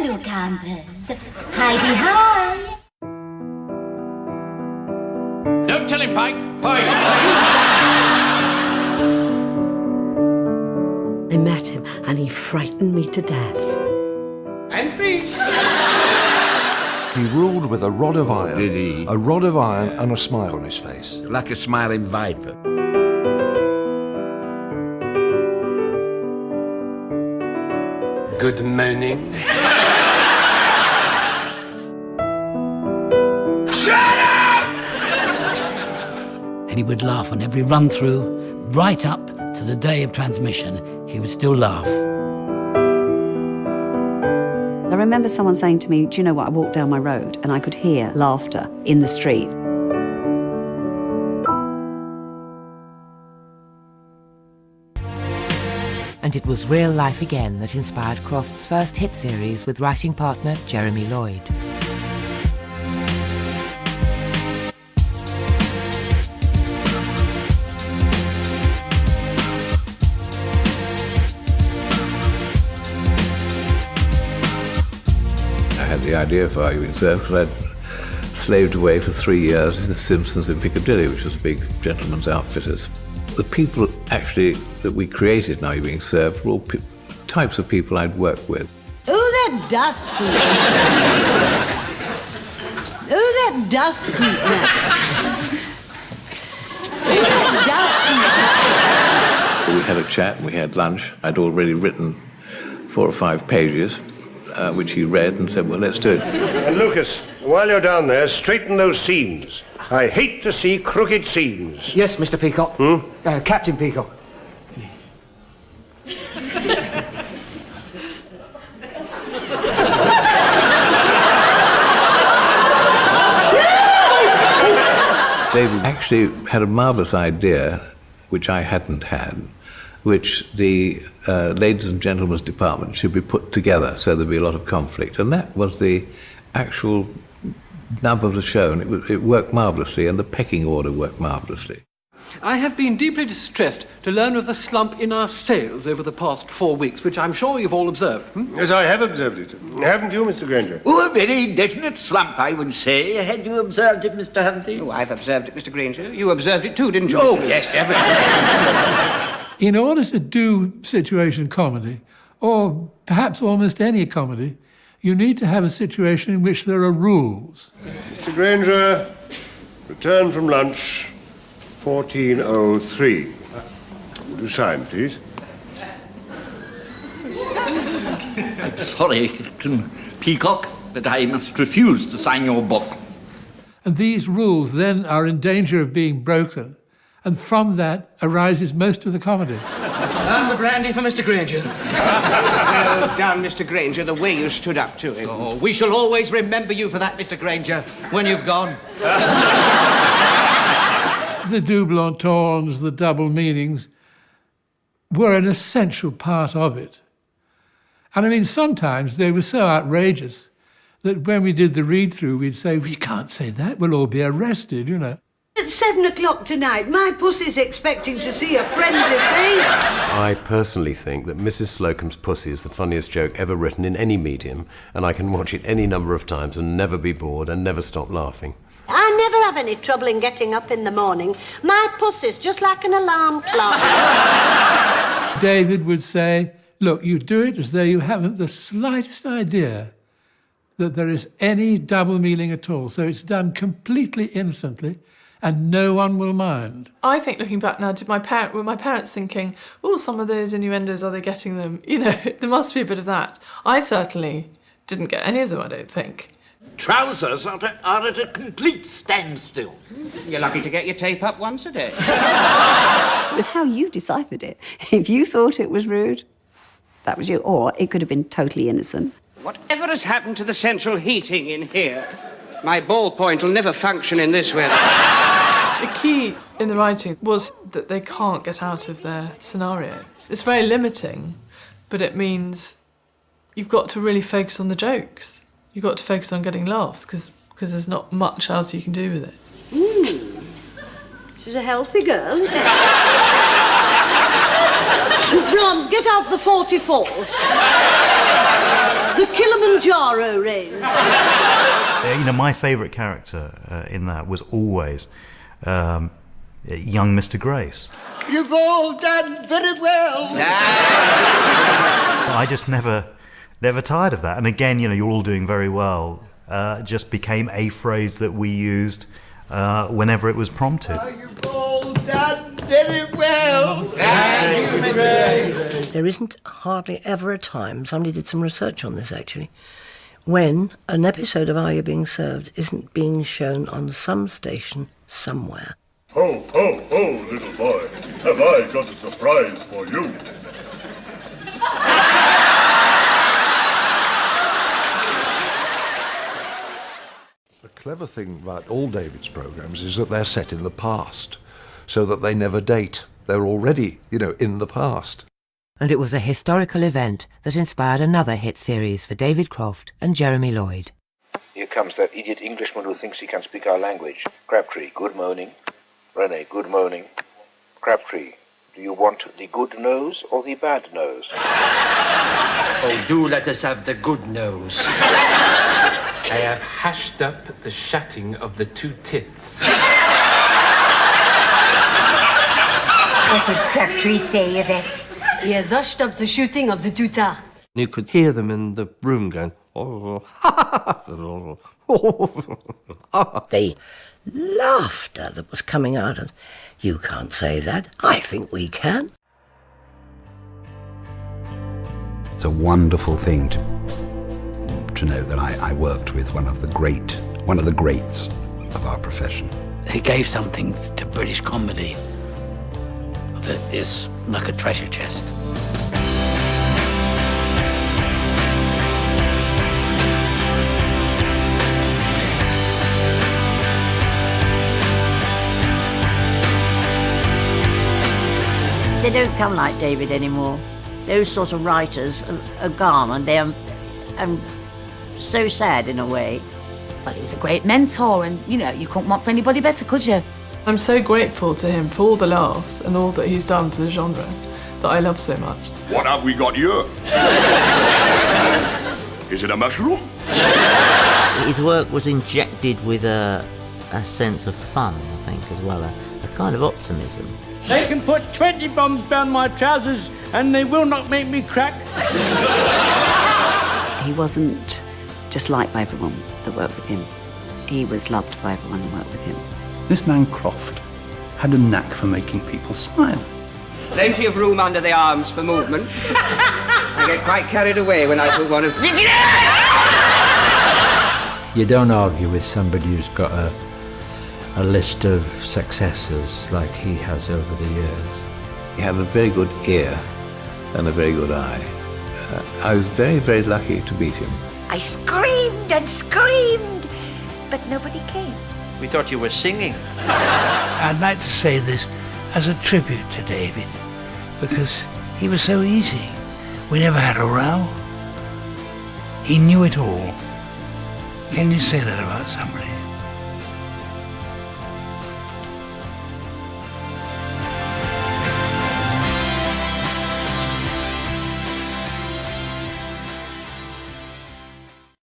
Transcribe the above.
Hello, campers. Hi-de-hi. Don't tell him, Pike. Pike! I met him and he frightened me to death. I'm free. He ruled with a rod of iron. Did he? A rod of iron and a smile on his face. Like a smiling viper. Good morning. Shut up! And he would laugh on every run-through, right up to the day of transmission. He would still laugh. I remember someone saying to me, do you know what, I walked down my road and I could hear laughter in the street. And it was real life again that inspired Croft's first hit series with writing partner Jeremy Lloyd. I had the idea for Arguing Surf because I'd slaved away for 3 years in the Simpsons in Piccadilly, which was a big gentleman's outfitters. The people actually that we created in Arguing Surf were all types of people I'd worked with. Oh, that does suit me. Oh, that does suit me. Oh, that does suit me. We had a chat, we had lunch. I'd already written 4 or 5 pages, which he read and said, well, let's do it. And Lucas, while you're down there, straighten those seams. I hate to see crooked seams. Yes, Mr. Peacock. Captain Peacock. David actually had a marvellous idea, which I hadn't had, which the ladies and gentlemen's department should be put together so there'd be a lot of conflict. And that was the actual nub of the show, and it worked marvellously, and the pecking order worked marvellously. I have been deeply distressed to learn of the slump in our sales over the past 4 weeks, which I'm sure you've all observed. Yes, I have observed it. Haven't you, Mr. Granger? Oh, a very definite slump, I would say. Had you observed it, Mr. Huntley? Oh, I've observed it, Mr. Granger. You observed it too, didn't you? Oh, yes, evidently. In order to do situation comedy, or perhaps almost any comedy, you need to have a situation in which there are rules. Mr. Granger, return from lunch, 1403. Would you sign, please? I'm sorry, Captain Peacock, but I must refuse to sign your book. And these rules then are in danger of being broken, and from that arises most of the comedy. That's a brandy for Mr. Granger. Well done, Mr. Granger, the way you stood up to him. Oh, we shall always remember you for that, Mr. Granger, when you've gone. The double entendres, the double meanings, were an essential part of it. And I mean, sometimes they were so outrageous that when we did the read-through, we'd say, we can't say that, we'll all be arrested, you know. At 7 o'clock tonight, my pussy's expecting to see a friendly face. I personally think that Mrs. Slocum's Pussy is the funniest joke ever written in any medium, and I can watch it any number of times and never be bored and never stop laughing. I never have any trouble in getting up in the morning. My pussy's just like an alarm clock. David would say, look, you do it as though you haven't the slightest idea that there is any double meaning at all. So it's done completely innocently, and no one will mind. I think, looking back now, were my parents thinking, oh, some of those innuendos, are they getting them? You know, there must be a bit of that. I certainly didn't get any of them, I don't think. Trousers are at a complete standstill. You're lucky to get your tape up once a day. It was how you deciphered it. If you thought it was rude, that was you. Or it could have been totally innocent. Whatever has happened to the central heating in here? My ballpoint will never function in this weather. The key in the writing was that they can't get out of their scenario. It's very limiting, but it means you've got to really focus on the jokes. You've got to focus on getting laughs, because there's not much else you can do with it. She's a healthy girl, isn't she? Miss Bronze, get out the 44s. The Kilimanjaro range. You know, my favourite character in that was always young Mr. Grace. You've all done very well. I just never tired of that. And again, you know, you're all doing very well. Just became a phrase that we used whenever it was prompted. You've all done very well. Thank you, Mr. Grace. There isn't hardly ever a time, somebody did some research on this actually, when an episode of Are You Being Served isn't being shown on some station somewhere. Ho, ho, ho, little boy. Have I got a surprise for you? The clever thing about all David's programmes is that they're set in the past, so that they never date. They're already, you know, in the past. And it was a historical event that inspired another hit series for David Croft and Jeremy Lloyd. Here comes that idiot Englishman who thinks he can speak our language. Crabtree, good morning. Rene, good morning. Crabtree, do you want the good nose or the bad nose? Oh, do let us have the good nose. I have hashed up the shutting of the two tits. What does Crabtree say of it? He has hushed up the shooting of the two tarts. You could hear them in the room going, The laughter that was coming out, and you can't say that. I think we can. It's a wonderful thing to know that I worked with one of the greats of our profession. He gave something to British comedy that is like a treasure chest. They don't come like David anymore. Those sort of writers are gone, and they're so sad in a way. Well, he was a great mentor, and, you know, you couldn't want for anybody better, could you? I'm so grateful to him for all the laughs and all that he's done for the genre that I love so much. What have we got here? Is it a mushroom? His work was injected with a sense of fun, I think, as well, a kind of optimism. They can put 20 bombs down my trousers and they will not make me crack. He wasn't just liked by everyone that worked with him. He was loved by everyone that worked with him. This man Croft had a knack for making people smile. Plenty of room under the arms for movement. I get quite carried away when I put one of... You don't argue with somebody who's got a list of successes like he has over the years. He had a very good ear and a very good eye. I was very, very lucky to meet him. I screamed and screamed, but nobody came. We thought you were singing. I'd like to say this as a tribute to David, because he was so easy. We never had a row. He knew it all. Can you say that about somebody?